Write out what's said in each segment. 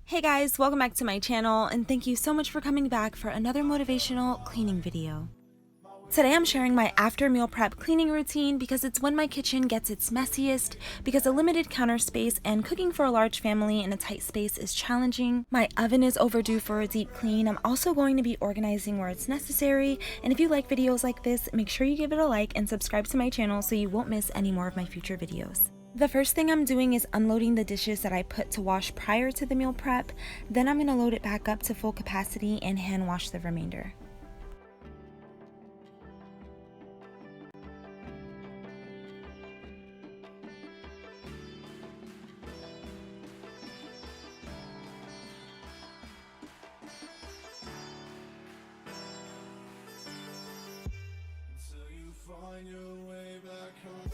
Hey guys, welcome back to my channel and thank you so much for coming back for another motivational cleaning video. Today I'm sharing my after meal prep cleaning routine because it's when my kitchen gets its messiest, because a limited counter space and cooking for a large family in a tight space is challenging. My oven is overdue for a deep clean. I'm also going to be organizing where it's necessary, and if you like videos like this, make sure you give it a like and subscribe to my channel so you won't miss any more of my future videos. The first thing I'm doing is unloading the dishes that I put to wash prior to the meal prep. Then I'm going to load it back up to full capacity and hand wash the remainder. Find your way back home.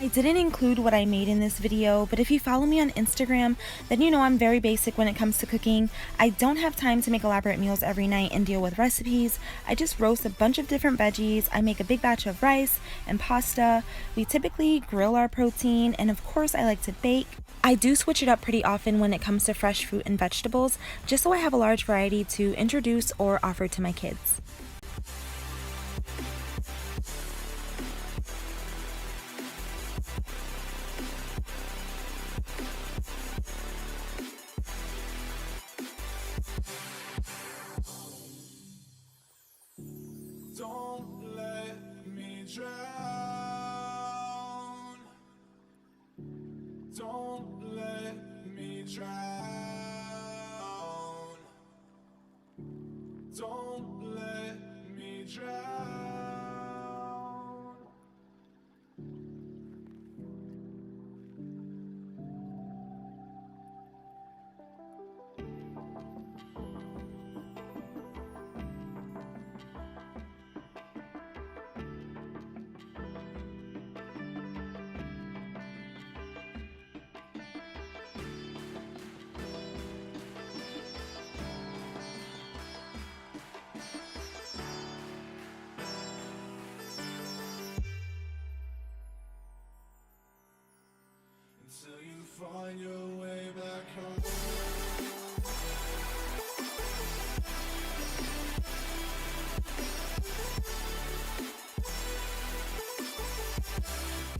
I didn't include what I made in this video, but if you follow me on Instagram, then you know I'm very basic when it comes to cooking. I don't have time to make elaborate meals every night and deal with recipes. I just roast a bunch of different veggies. I make a big batch of rice and pasta. We typically grill our protein, and of course I like to bake. I do switch it up pretty often when it comes to fresh fruit and vegetables, just so I have a large variety to introduce or offer to my kids. Don't let me drown. Don't let me drown. Don't let me drown. Until you find your way back home.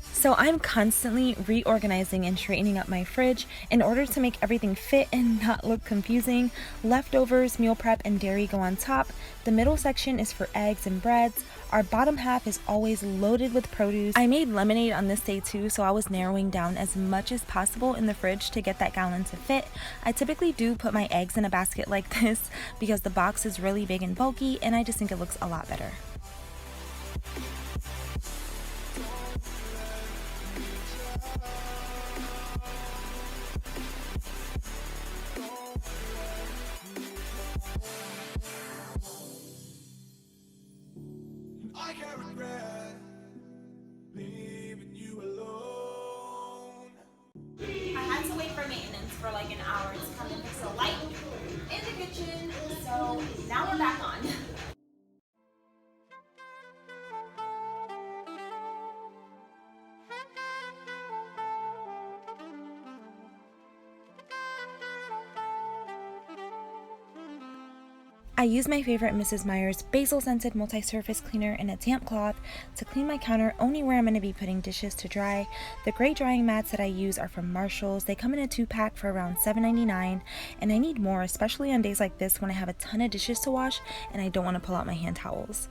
So I'm constantly reorganizing and straightening up my fridge in order to make everything fit and not look confusing. Leftovers, meal prep, and dairy go on top. The middle section is for eggs and breads. Our bottom half is always loaded with produce. I made lemonade on this day too, so I was narrowing down as much as possible in the fridge to get that gallon to fit. I typically do put my eggs in a basket like this because the box is really big and bulky, and I just think it looks a lot better. I can't regret leaving you alone. I had to wait for maintenance for like an hour to come and fix the light in the kitchen, so now we're back on. I use my favorite Mrs. Meyer's basil scented multi-surface cleaner and a damp cloth to clean my counter only where I'm going to be putting dishes to dry. The gray drying mats that I use are from Marshall's. They come in a 2-pack for around $7.99, and I need more, especially on days like this when I have a ton of dishes to wash and I don't want to pull out my hand towels.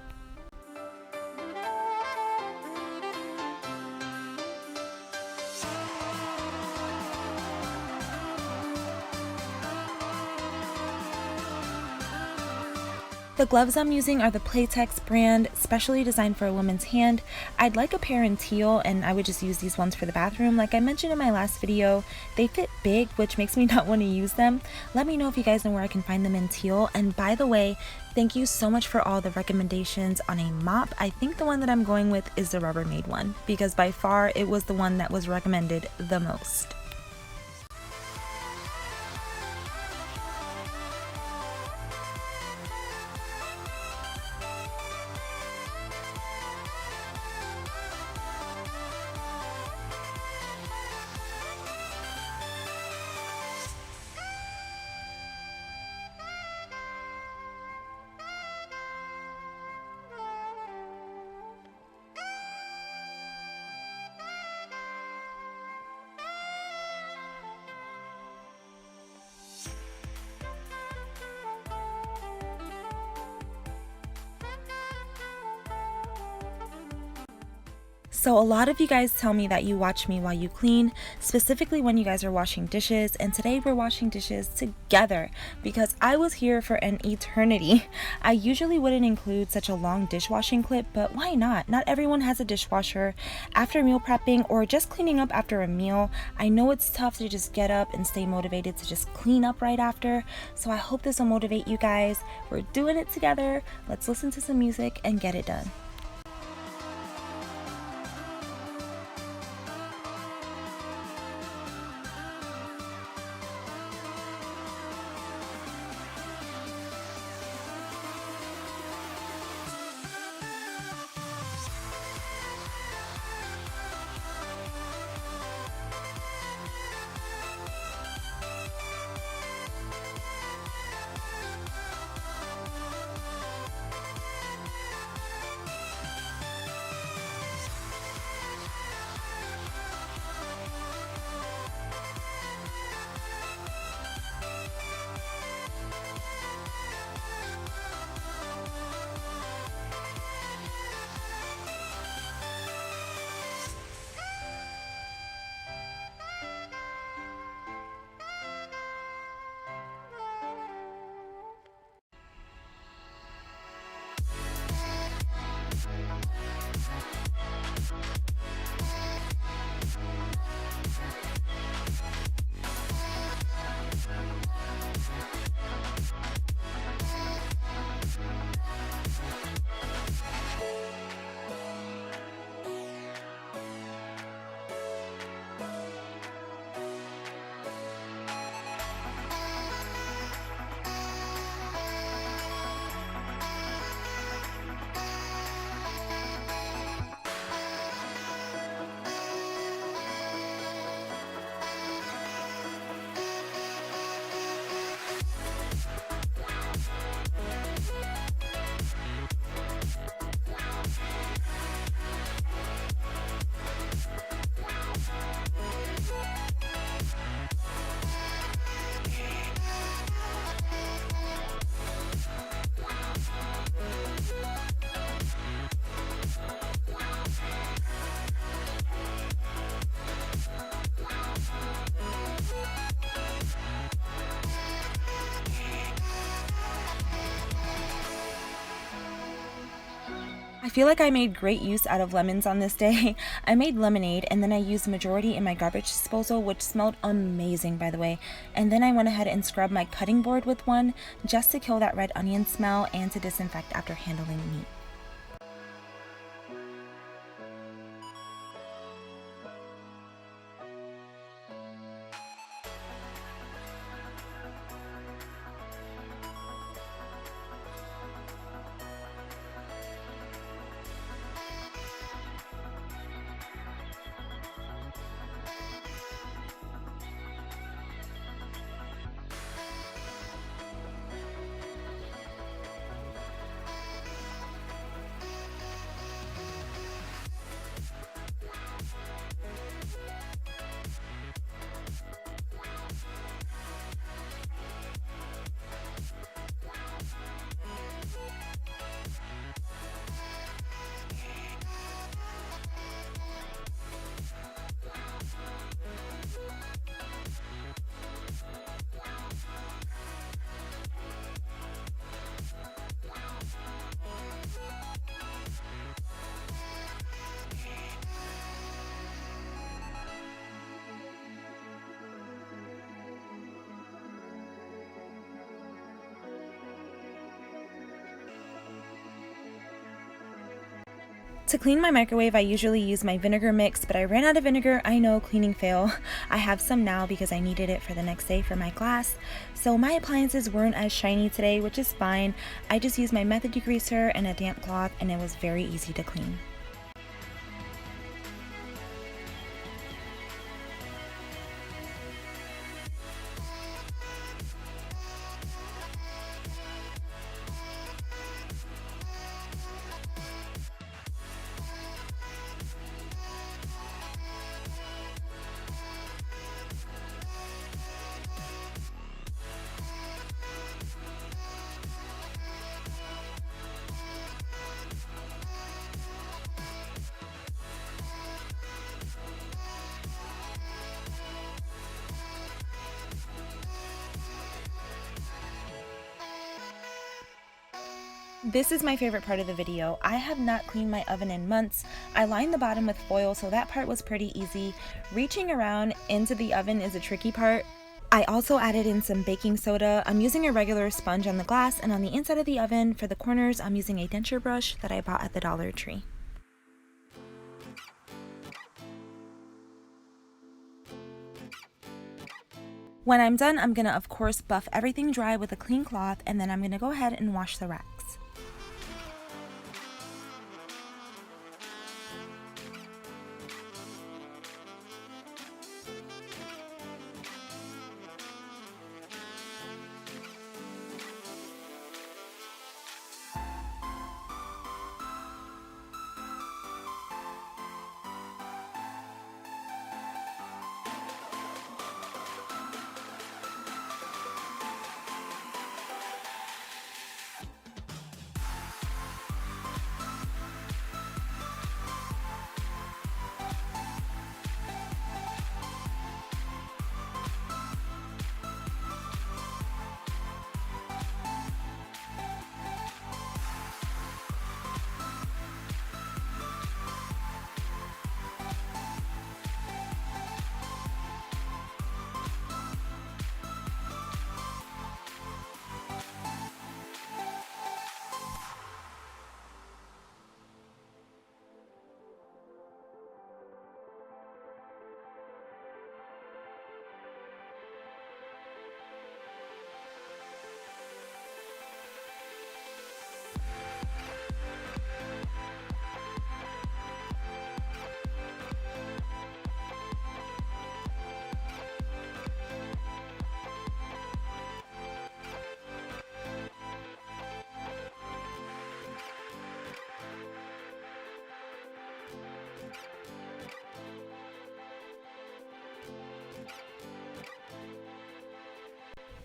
The gloves I'm using are the Playtex brand, specially designed for a woman's hand. I'd like a pair in teal, and I would just use these ones for the bathroom. Like I mentioned in my last video, they fit big, which makes me not want to use them. Let me know if you guys know where I can find them in teal. And by the way, thank you so much for all the recommendations on a mop. I think the one that I'm going with is the Rubbermaid one, because by far it was the one that was recommended the most. So a lot of you guys tell me that you watch me while you clean, specifically when you guys are washing dishes, and today we're washing dishes together because I was here for an eternity. I usually wouldn't include such a long dishwashing clip, but why not? Not everyone has a dishwasher. After meal prepping or just cleaning up after a meal, I know it's tough to just get up and stay motivated to just clean up right after, so I hope this will motivate you guys. We're doing it together. Let's listen to some music and get it done. I feel like I made great use out of lemons on this day. I made lemonade and then I used the majority in my garbage disposal, which smelled amazing, by the way. And then I went ahead and scrubbed my cutting board with one just to kill that red onion smell and to disinfect after handling meat. To clean my microwave, I usually use my vinegar mix, but I ran out of vinegar. I know, cleaning fail. I have some now because I needed it for the next day for my class. So my appliances weren't as shiny today, which is fine. I just used my method degreaser and a damp cloth, and it was very easy to clean. This is my favorite part of the video. I have not cleaned my oven in months. I lined the bottom with foil, so that part was pretty easy. Reaching around into the oven is a tricky part. I also added in some baking soda. I'm using a regular sponge on the glass, and on the inside of the oven, for the corners, I'm using a denture brush that I bought at the Dollar Tree. When I'm done, I'm gonna of course buff everything dry with a clean cloth, and then I'm gonna go ahead and wash the racks.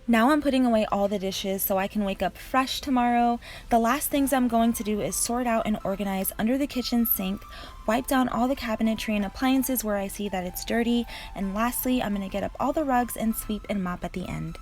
Now I'm putting away all the dishes so I can wake up fresh tomorrow. The last things I'm going to do is sort out and organize under the kitchen sink, wipe down all the cabinetry and appliances where I see that it's dirty, and lastly, I'm going to get up all the rugs and sweep and mop at the end.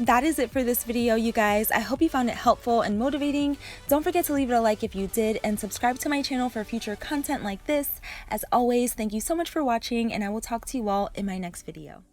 That is it for this video, you guys. I hope you found it helpful and motivating. Don't forget to leave it a like if you did, and subscribe to my channel for future content like this. As always, thank you so much for watching, and I will talk to you all in my next video.